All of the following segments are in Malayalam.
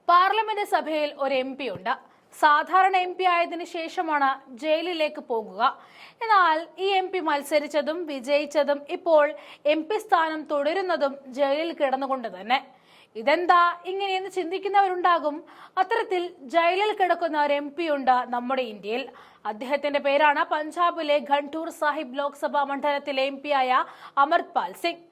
പാർലമെന്റ് സഭയിൽ ഒരു എം പി ഉണ്ട്. സാധാരണ എം പി ആയതിനു ശേഷമാണ് ജയിലിലേക്ക് പോകുക. എന്നാൽ ഈ എം പി മത്സരിച്ചതും വിജയിച്ചതും ഇപ്പോൾ എം പി സ്ഥാനം തുടരുന്നതും ജയിലിൽ കിടന്നുകൊണ്ട് തന്നെ. ഇതെന്താ ഇങ്ങനെയെന്ന് ചിന്തിക്കുന്നവരുണ്ടാകും. അത്തരത്തിൽ ജയിലിൽ കിടക്കുന്ന ഒരു എം പി ഉണ്ട് നമ്മുടെ ഇന്ത്യയിൽ. അദ്ദേഹത്തിന്റെ പേരാണ് പഞ്ചാബിലെ ഖണ്ടൂർ സാഹിബ് ലോക്സഭാ മണ്ഡലത്തിലെ എം പി ആയ അമൃത്പാൽ സിംഗ്.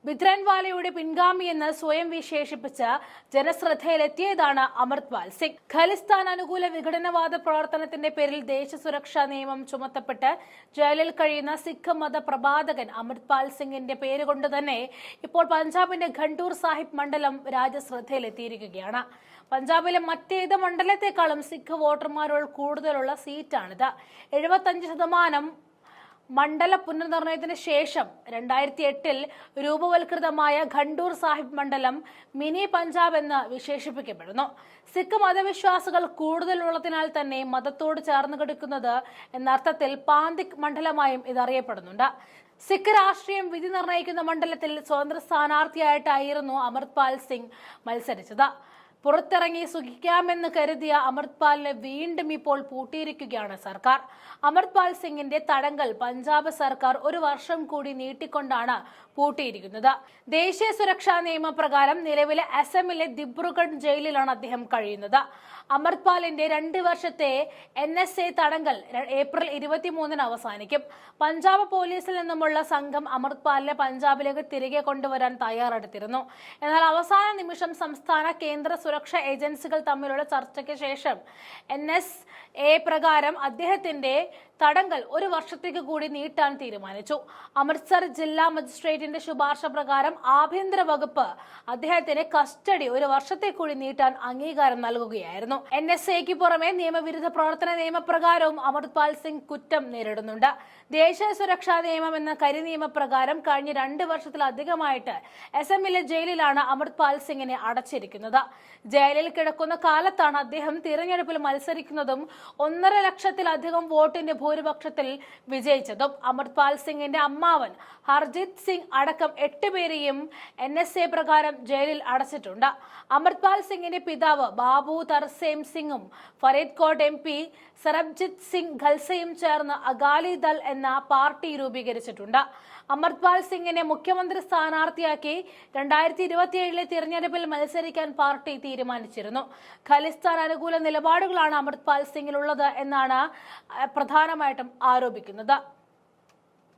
ഭിന്ദ്രൻവാലയുടെ പിൻഗാമിയെന്ന് സ്വയം വിശേഷിപ്പിച്ച് ജനശ്രദ്ധയിലെത്തിയതാണ് അമൃത്പാൽ സിംഗ്. ഖലിസ്ഥാൻ അനുകൂല വിഘടനവാദ പ്രവർത്തനത്തിന്റെ പേരിൽ ദേശസുരക്ഷാ നിയമം ചുമത്തപ്പെട്ട് ജയിലിൽ കഴിയുന്ന സിഖ് മത പ്രബാധകൻ അമൃത്പാൽ സിംഗിന്റെ പേരുകൊണ്ട് തന്നെ ഇപ്പോൾ പഞ്ചാബിന്റെ ഖണ്ടൂർ സാഹിബ് മണ്ഡലം രാജ്യശ്രദ്ധയിലെത്തിയിരിക്കുകയാണ്. പഞ്ചാബിലെ മറ്റേത് മണ്ഡലത്തെക്കാളും സിഖ് വോട്ടർമാരോട് കൂടുതലുള്ള സീറ്റാണിത്. 75% മണ്ഡല പുനർനിർണയത്തിന് ശേഷം 2008 രൂപവൽകൃതമായ ഖണ്ടൂർ സാഹിബ് മണ്ഡലം മിനി പഞ്ചാബ് എന്ന് വിശേഷിപ്പിക്കപ്പെടുന്നു. സിഖ് മതവിശ്വാസികൾ കൂടുതലുള്ളതിനാൽ തന്നെ മതത്തോട് ചേർന്ന് കിടക്കുന്നത് എന്നർത്ഥത്തിൽ പാന്തിക് മണ്ഡലമായും ഇതറിയപ്പെടുന്നുണ്ട്. സിഖ് രാഷ്ട്രീയം വിധി നിർണയിക്കുന്ന മണ്ഡലത്തിൽ സ്വതന്ത്ര സ്ഥാനാർത്ഥിയായിട്ടായിരുന്നു അമൃത്പാൽ സിംഗ് മത്സരിച്ചത്. പുറത്തിറങ്ങി സുഖിക്കാമെന്ന് കരുതിയ അമൃത്പാലിനെ വീണ്ടും ഇപ്പോൾ പൂട്ടിയിരിക്കുകയാണ് സർക്കാർ. അമൃത്പാൽ സിംഗിന്റെ തടങ്കൽ പഞ്ചാബ് സർക്കാർ 1 വർഷം കൂടി നീട്ടിക്കൊണ്ടാണ് പൂട്ടിയിരിക്കുന്നത്. ദേശീയ സുരക്ഷാ നിയമപ്രകാരം നിലവിലെ അസമിലെ ദിബ്രുഗഡ് ജയിലിലാണ് അദ്ദേഹം കഴിയുന്നത്. അമൃത്പാലിന്റെ 2 വർഷത്തെ NSA തടങ്കൽ ഏപ്രിൽ 23 അവസാനിക്കും. പഞ്ചാബ് പോലീസിൽ നിന്നുമുള്ള സംഘം അമൃത്പാലിനെ പഞ്ചാബിലേക്ക് തിരികെ കൊണ്ടുവരാൻ തയ്യാറെടുത്തിരുന്നു. എന്നാൽ അവസാന നിമിഷം സംസ്ഥാന കേന്ദ്ര സുരക്ഷാ ഏജൻസികൾ തമ്മിലുള്ള ചർച്ചയ്ക്ക് ശേഷം NSA പ്രകാരം അദ്ദേഹത്തിന്റെ തടങ്കൽ 1 വർഷത്തേക്ക് കൂടി നീട്ടാൻ തീരുമാനിച്ചു. അമൃത്സർ ജില്ലാ മജിസ്ട്രേറ്റിന്റെ ശുപാർശ പ്രകാരം ആഭ്യന്തര വകുപ്പ് അദ്ദേഹത്തിന് കസ്റ്റഡി 1 വർഷത്തെ കൂടി നീട്ടാൻ അംഗീകാരം നൽകുകയായിരുന്നു. NSAക്ക് പുറമെ നിയമവിരുദ്ധ പ്രവർത്തന നിയമപ്രകാരവും അമൃത്പാൽ സിംഗ് കുറ്റം നേരിടുന്നുണ്ട്. ദേശീയ സുരക്ഷാ നിയമം എന്ന കരിനിയമപ്രകാരം കഴിഞ്ഞ 2 വർഷത്തിലധികമായിട്ട് അസമിലെ ജയിലിലാണ് അമൃത്പാൽ സിംഗിനെ അടച്ചിരിക്കുന്നത്. ജയിലിൽ കിടക്കുന്ന കാലത്താണ് അദ്ദേഹം തിരഞ്ഞെടുപ്പിൽ മത്സരിക്കുന്നതും 1.5 ലക്ഷത്തിലധികം വോട്ടിന്റെ ഭൂരിപക്ഷത്തിൽ വിജയിച്ചതും. അമൃത്പാൽ സിംഗിന്റെ അമ്മാവൻ ഹർജിത് സിംഗ് അടക്കം 8 പേരെയും NSA പ്രകാരം ജയിലിൽ അടച്ചിട്ടുണ്ട്. അമൃത്പാൽ സിംഗിന്റെ പിതാവ് ബാബു തർസേം സിംഗും ഫരീദ്കോട്ട് MP സർബ്ജിത് സിംഗ് ഖൽസയും ചേർന്ന് അകാലിദൾ എന്ന പാർട്ടി രൂപീകരിച്ചിട്ടുണ്ട്. അമൃത്പാൽ സിംഗിനെ മുഖ്യമന്ത്രി സ്ഥാനാർത്ഥിയാക്കി 2027 തിരഞ്ഞെടുപ്പിൽ മത്സരിക്കാൻ പാർട്ടി തീരുമാനിച്ചിരുന്നു. ഖലിസ്ഥാൻ അനുകൂല നിലപാടുകളാണ് അമൃത്പാൽ സിംഗിലുള്ളത് എന്നാണ് പ്രധാനമായിട്ടും ആരോപിക്കുന്നത്.